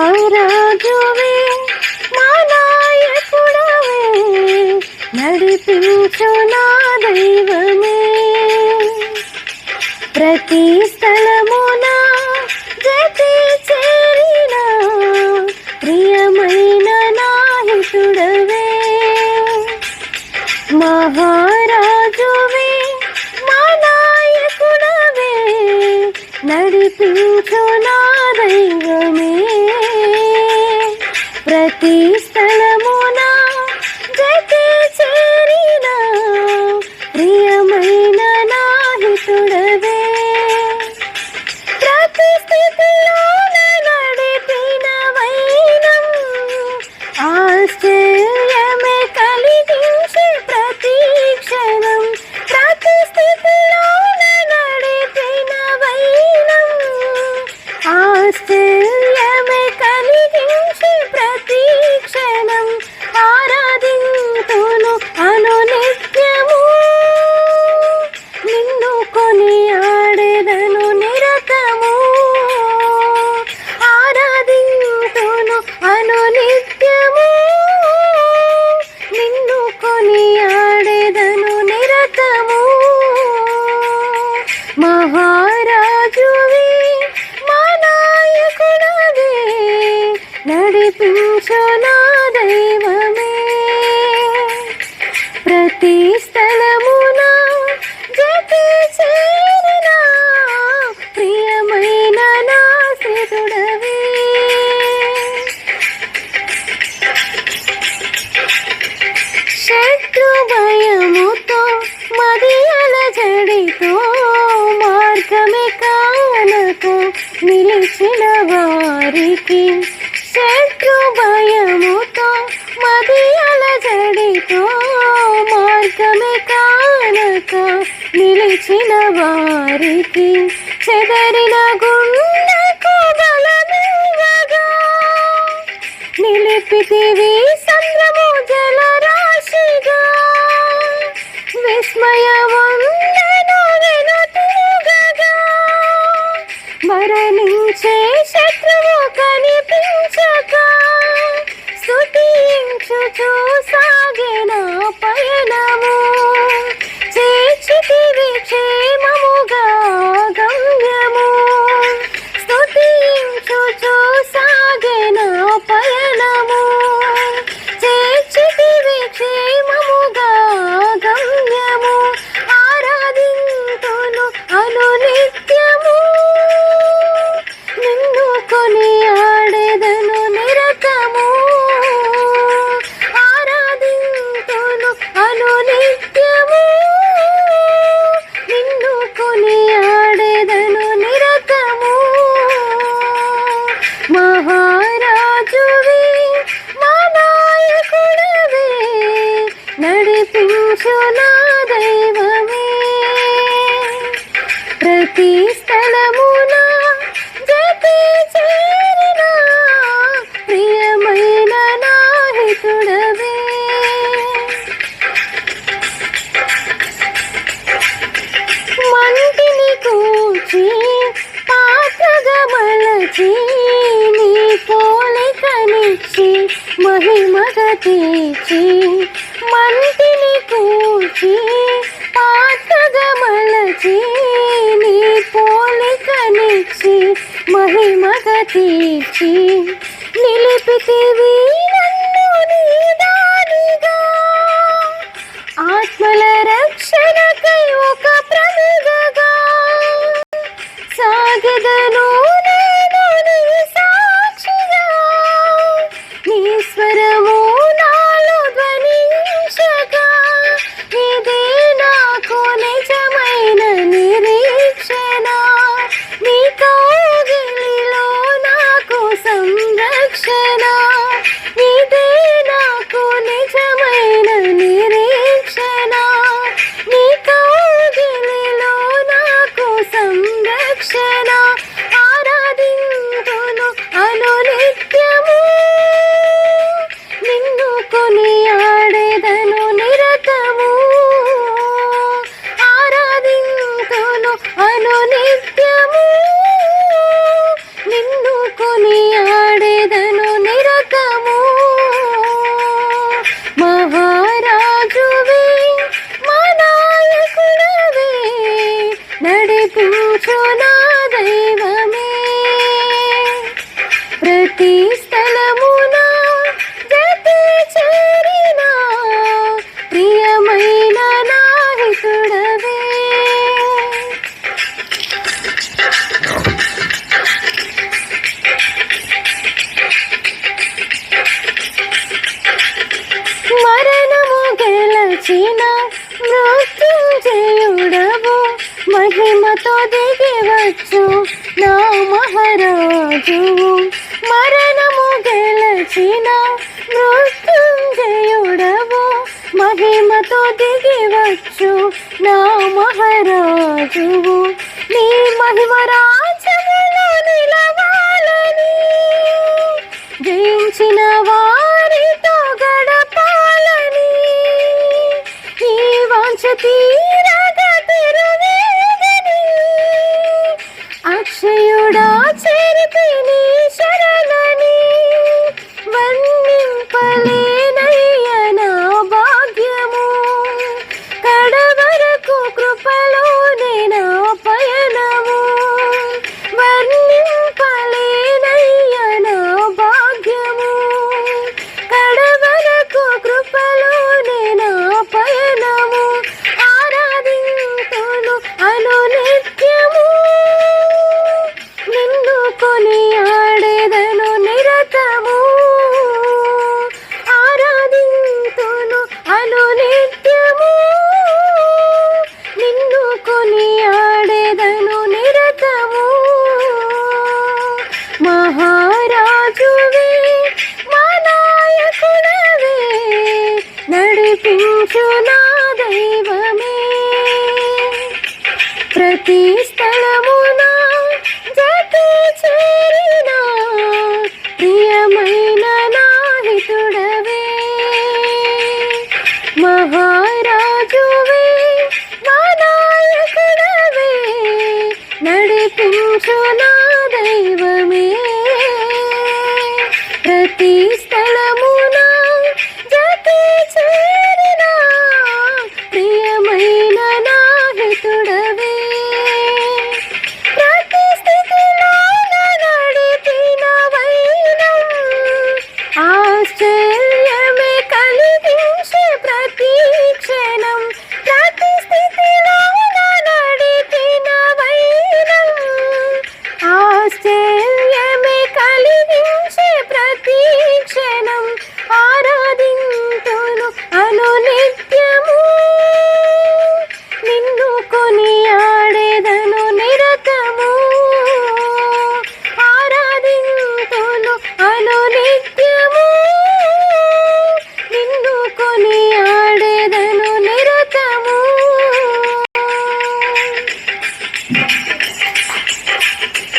మహారాజువే మా నాయకుడవే నడిపించు నా దైవమే ప్రతి స్థలమున జతి చేరిన ప్రియమైన నాయకుడవే మహారాజువే మా నాయకుడవే నడిపించు నా దైవమే ప్రతి స్థలమున జతి చేరిన ప్రియమైన నాహితుడవే ప్రతి స్థితిలోన నడిపిన వైనం ఆశ్చర్యమే కలిగించే ప్రతి క్షణం ప్రతి స్థితిలోన నడిపిన వైనం ఆశ్చర్యమే కలిగించే ప్రతి క్షణం ఆరాధింతును అనునిత్యము నిన్ను కొనియాడెదను నిరతము ఆరాధింతును అనునిత్యము నిన్ను కొనియాడెదను నిరతము మహారాజువే మా నాయకుడవే నడిపించు నా దైవమే ప్రతి స్థలమున జతి చేరిన ప్రియమైన నాశ్రితుడవే శత్రు భయముతో మది అలజడితో మార్గమే కానక నిలిచిన వారికి శత్రు భయముతో మది అలజడితో మార్గమే కానక నిలిచిన వారికి చెదరిన గుండెకు బలమివ్వగా నిలిపితివి సంద్రము జలరాశిగా విస్మయముందెను వెనుతిరుగగా మరణించే శత్రువు కనిపించక స్తుతించుచు సాగెన పయనము చేర్చితివి క్షేమముగా గమ్యము స్తుతించుచు సాగెన పయనము చేర్చితివి క్షేమముగా గమ్యము ఆరాధింతును అనునిత్యము నిన్ను కొనియాడెదను నిరతము ఆరాధింతును అనునిత్యము నిన్ను కొనియాడెదను నిరతము మహారాజువే మా నాయకుడవే నడిపించు నా దైవమే ప్రతి స్థలమున జతి చేరిన ప్రియమైన నాహితుడవే మంటిని కూచి పాత్రగా మలచి నీ పోలికనిచ్చి మహిమగా తీర్చి మంటిని కూచి పాత్రగా మలచి నీ పోలికనిచ్చి మహిమగా తీర్చి నిలిపితివి నన్ను నీ దానిగా ఆత్మల రక్షణకై ఒక ప్రమిదగా సాగెదను నేను నీ సాక్షిగా నీ స్వరము నాలో ధ్వనించగా ఇదే నాకు నిజమైన నిరీక్షణ నీ కౌగిలిలో నాకు సంరక్షణ ఇదే నాకు నిజమైన నిరీక్షణ నీ కౌగిలిలో నాకు సంరక్షణ ఆరాధింతును గెలచిన మృత్యుంజయుడవు మహిమతో దిగివచ్చు నా మహారాజువు మరణము గెలచిన మృత్యుంజయుడవు మహిమతో దిగివచ్చు నా మహారాజువు నీ మహిమ రాజ్యములో నిలవాలని జయించిన వారితో గడపాలని ఈ వాంఛ తీరగా తిరువేగని అక్షయుడా చేరితే నీ శరణని వర్ణింపలేనయ్య నా భాగ్యము కడవరకు కృపలోనే నా పయనము వర్ణింపలేనయ్య నా భాగ్యము కడవరకు కృపలోనే నా పయనము ఆరాధింతును అనునిత్యము నిన్ను కొనియాడెదను నిరతము ఆరాధింతును అనునిత్యము నిన్ను కొనియాడెదను నిరతము మహారాజువే మా నాయకుడవే నడిపించు నా దైవమే ప్రతి